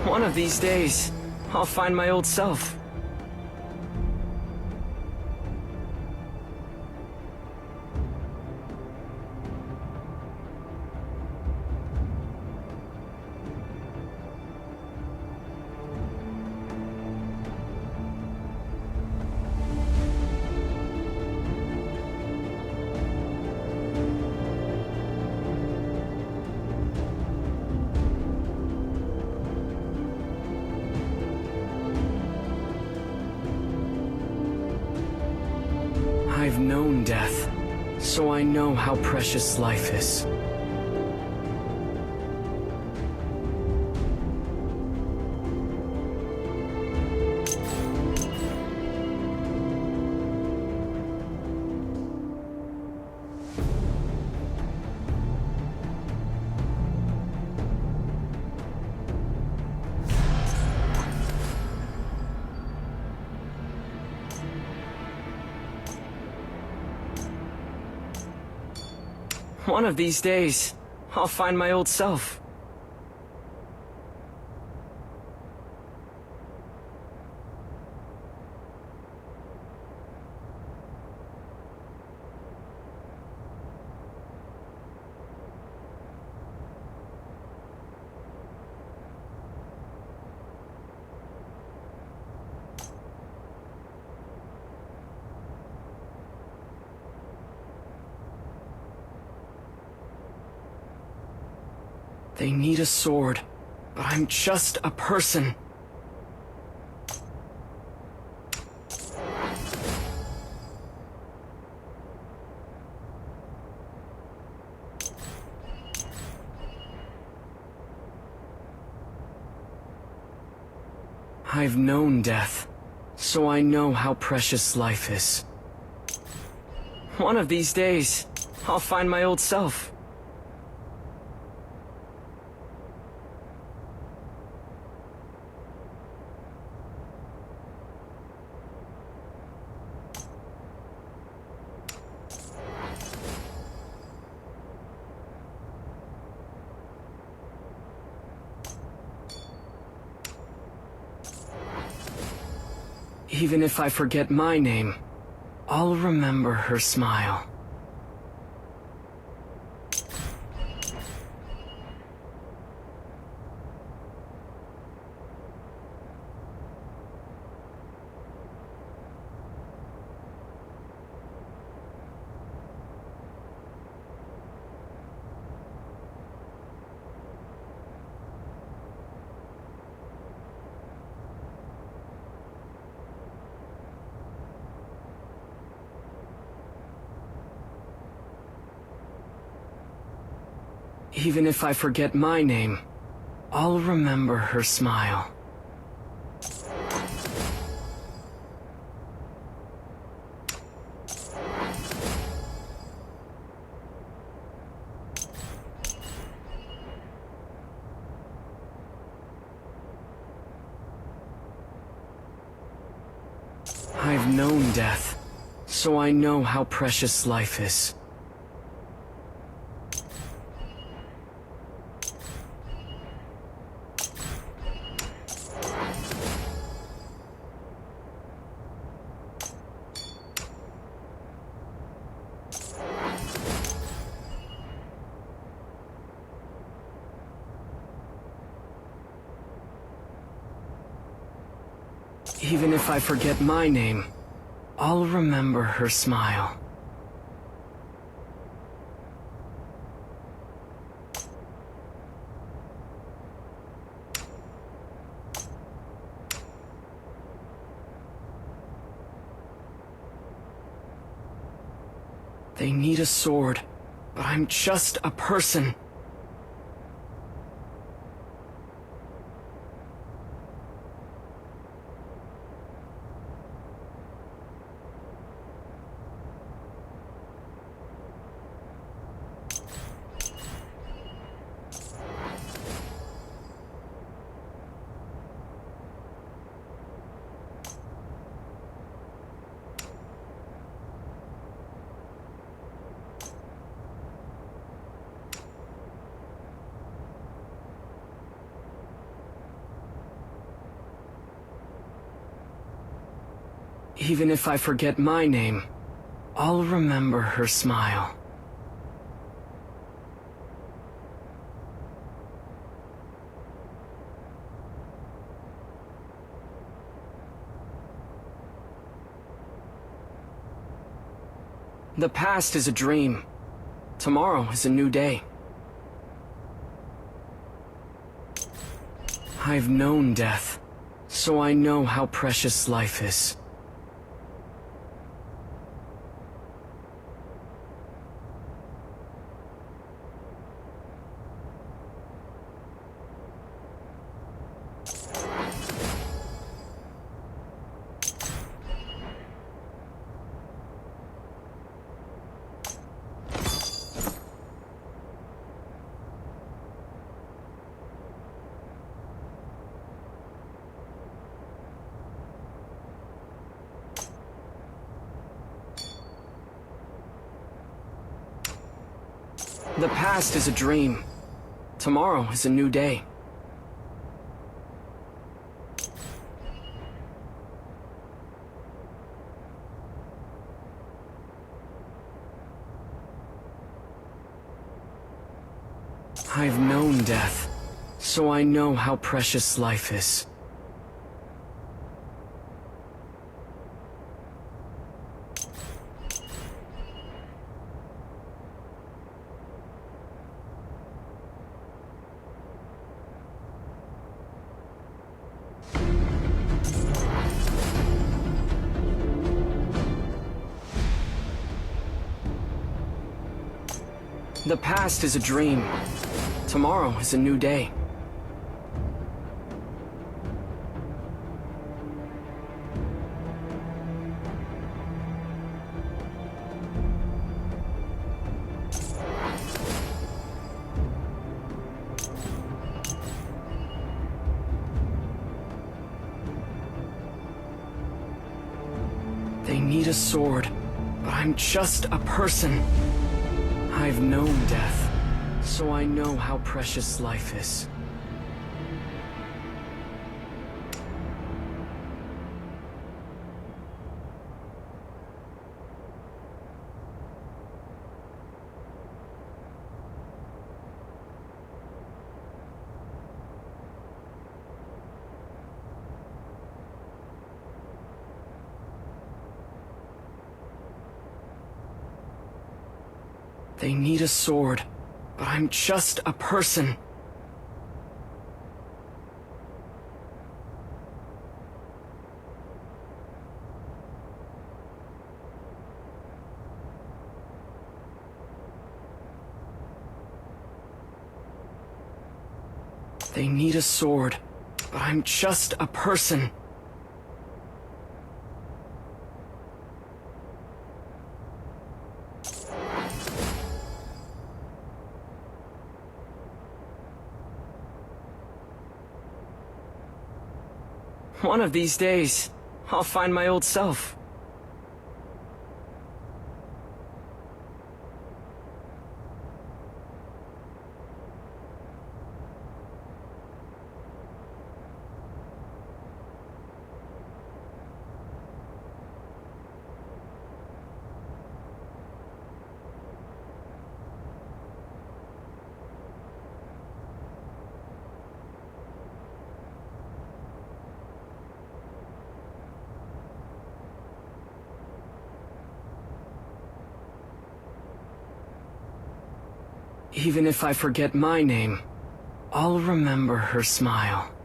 One of these days, I'll find my old self. I've known death, so I know how precious life is. One of these days, I'll find my old self. They need a sword, but I'm just a person. I've known death, so I know how precious life is. One of these days, I'll find my old self. Even if I forget my name, I'll remember her smile. Even if I forget my name, I'll remember her smile. I've known death, so I know how precious life is. Even if I forget my name, I'll remember her smile. They need a sword, but I'm just a person. Even if I forget my name, I'll remember her smile. The past is a dream. Tomorrow is a new day. I've known death, so I know how precious life is. The past is a dream. Tomorrow is a new day. I've known death, so I know how precious life is. The past is a dream. Tomorrow is a new day. They need a sword, but I'm just a person. I've known death, so I know how precious life is. They need a sword, but I'm just a person. They need a sword, but I'm just a person. One of these days, I'll find my old self. Even if I forget my name, I'll remember her smile.